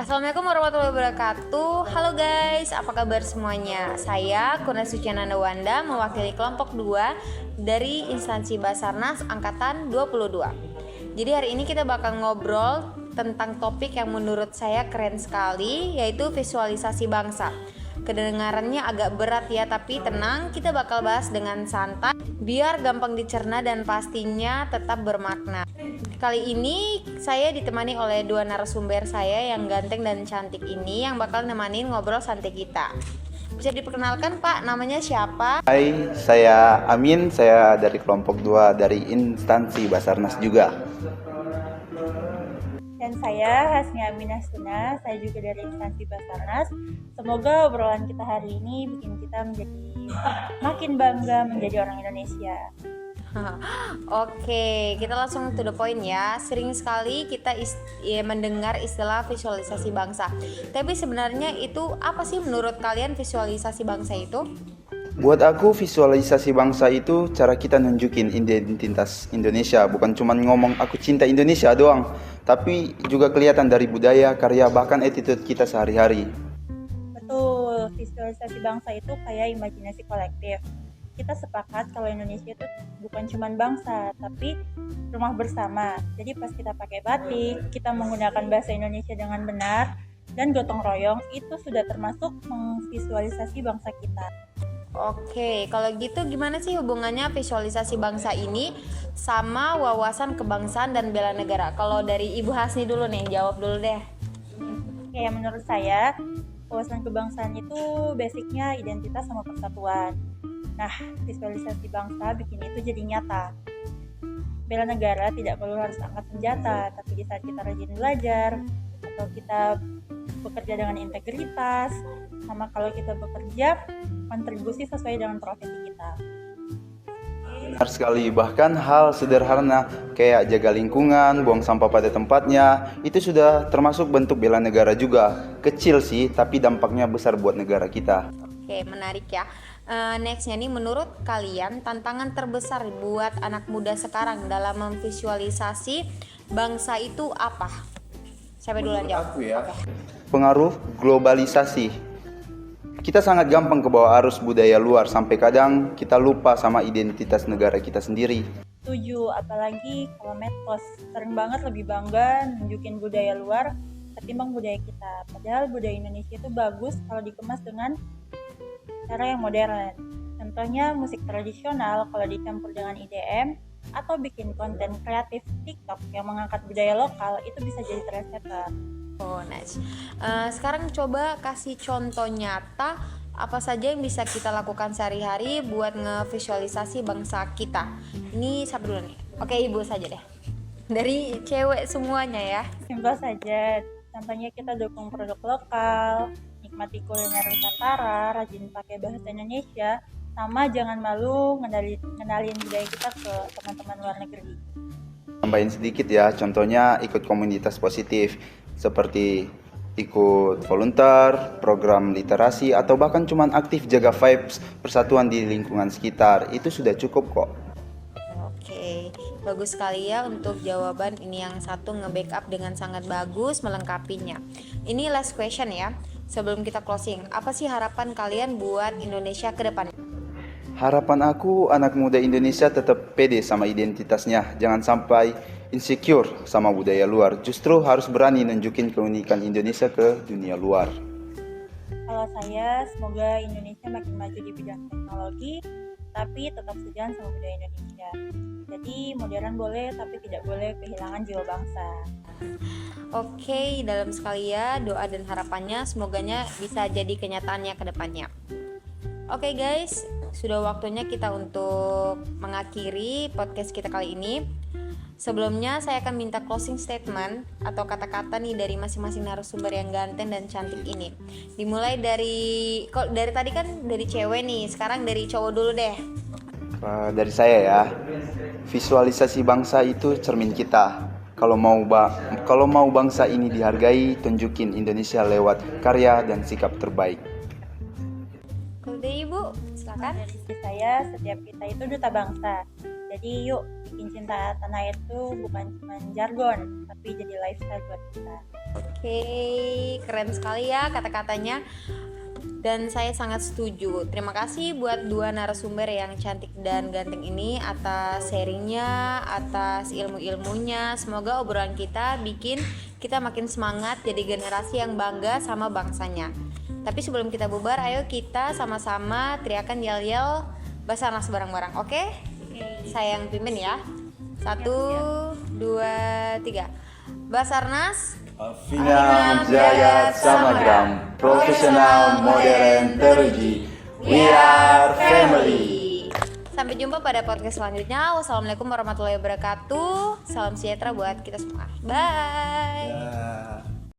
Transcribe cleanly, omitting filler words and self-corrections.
Assalamualaikum warahmatullahi wabarakatuh. Halo guys, apa kabar semuanya? Saya Kurnia Suciana Wanda mewakili kelompok 2 dari instansi Basarnas Angkatan 22. Jadi hari ini kita bakal ngobrol tentang topik yang menurut saya keren sekali, yaitu visualisasi bangsa. Kedengarannya agak berat ya, tapi tenang, kita bakal bahas dengan santai biar gampang dicerna dan pastinya tetap bermakna. Kali ini saya ditemani oleh dua narasumber saya yang ganteng dan cantik ini yang bakal nemanin ngobrol santai kita. Bisa diperkenalkan Pak, namanya siapa? Hai, saya Amin, saya dari kelompok 2 dari instansi Basarnas juga. Dan saya Hasnia Aminah Suna, saya juga dari instansi Basarnas. Semoga obrolan kita hari ini bikin kita menjadi makin bangga menjadi orang Indonesia. Oke, kita langsung to the point ya. Sering sekali kita mendengar istilah visualisasi bangsa. Tapi sebenarnya itu apa sih menurut kalian visualisasi bangsa itu? Buat aku visualisasi bangsa itu cara kita nunjukin identitas Indonesia. Bukan cuma ngomong aku cinta Indonesia doang, tapi juga kelihatan dari budaya, karya, bahkan attitude kita sehari-hari. Betul, visualisasi bangsa itu kayak imajinasi kolektif. Kita sepakat kalau Indonesia itu bukan cuma bangsa, tapi rumah bersama. Jadi pas kita pakai batik, kita menggunakan bahasa Indonesia dengan benar, dan gotong royong, itu sudah termasuk memvisualisasi bangsa kita. Oke, kalau gitu gimana sih hubungannya visualisasi bangsa ini sama wawasan kebangsaan dan bela negara? Kalau dari Ibu Hasni dulu nih, jawab dulu deh. Kayak menurut saya, wawasan kebangsaan itu basicnya identitas sama persatuan. Nah, visualisasi bangsa bikin itu jadi nyata. Bela negara tidak perlu harus angkat senjata, tapi di saat kita rajin belajar, atau kita bekerja dengan integritas, sama kalau kita bekerja, kontribusi sesuai dengan profesi kita. Benar sekali, bahkan hal sederhana kayak jaga lingkungan, buang sampah pada tempatnya, itu sudah termasuk bentuk bela negara juga. Kecil sih, tapi dampaknya besar buat negara kita. Oke, menarik ya. Nextnya nih, menurut kalian tantangan terbesar buat anak muda sekarang dalam memvisualisasi bangsa itu apa? Siapa duluan jawab? Aku ya. Pengaruh globalisasi. Kita sangat gampang kebawa arus budaya luar sampai kadang kita lupa sama identitas negara kita sendiri. Setuju, apalagi kalau medsos sering banget lebih bangga nunjukin budaya luar ketimbang budaya kita. Padahal budaya Indonesia itu bagus kalau dikemas dengan cara yang modern. Contohnya musik tradisional kalau dicampur dengan IDM atau bikin konten kreatif TikTok yang mengangkat budaya lokal, itu bisa jadi trendsetter. Oh, nice. Sekarang coba kasih contoh nyata apa saja yang bisa kita lakukan sehari-hari buat ngevisualisasi bangsa kita. Ini siapa dulu nih? Oke, Ibu saja deh. Dari cewek semuanya ya. Simpel saja, contohnya kita dukung produk lokal, nikmati kuliner Nusantara, rajin pakai bahasa Indonesia, sama jangan malu ngenalin budaya kita ke teman-teman luar negeri. Tambahin sedikit ya, contohnya ikut komunitas positif seperti ikut volunteer, program literasi, atau bahkan cuma aktif jaga vibes persatuan di lingkungan sekitar. Itu sudah cukup kok. Oke, bagus sekali ya untuk jawaban ini, yang satu nge-backup dengan sangat bagus melengkapinya. Ini last question ya. Sebelum kita closing, apa sih harapan kalian buat Indonesia ke depan? Harapan aku anak muda Indonesia tetap pede sama identitasnya. Jangan sampai insecure sama budaya luar. Justru harus berani nunjukin keunikan Indonesia ke dunia luar. Kalau saya, semoga Indonesia makin maju di bidang teknologi, tapi tetap sejalan sama budaya Indonesia. Jadi modern boleh, tapi tidak boleh kehilangan jiwa bangsa. Oke, dalam sekali ya doa dan harapannya, semoganya bisa jadi kenyataannya ke depannya. Oke guys, sudah waktunya kita untuk mengakhiri podcast kita kali ini. Sebelumnya saya akan minta closing statement atau kata-kata nih dari masing-masing narasumber yang ganteng dan cantik ini. Dimulai dari tadi kan dari cewek nih, sekarang dari cowok dulu deh. Dari saya ya, visualisasi bangsa itu cermin kita. Kalau mau bangsa ini dihargai, tunjukin Indonesia lewat karya dan sikap terbaik. Kalau dari Ibu, silakan. Dari sisi saya, setiap kita itu duta bangsa. Jadi yuk bikin cinta tanah air itu bukan cuma jargon, tapi jadi lifestyle buat kita. Oke, keren sekali ya kata-katanya. Dan saya sangat setuju. Terima kasih buat dua narasumber yang cantik dan ganteng ini atas sharingnya, atas ilmu-ilmunya. Semoga obrolan kita bikin kita makin semangat jadi generasi yang bangga sama bangsanya. Tapi sebelum kita bubar, ayo kita sama-sama teriakan yel-yel Basarnas bareng-bareng, oke? Saya yang pimpin ya. 1, 2, 3. Basarnas Afina Jaya Samagram, profesional, modern, teruji. We are family. Sampai jumpa pada podcast selanjutnya. Wassalamualaikum warahmatullahi wabarakatuh. Salam sejahtera buat kita semua. Bye.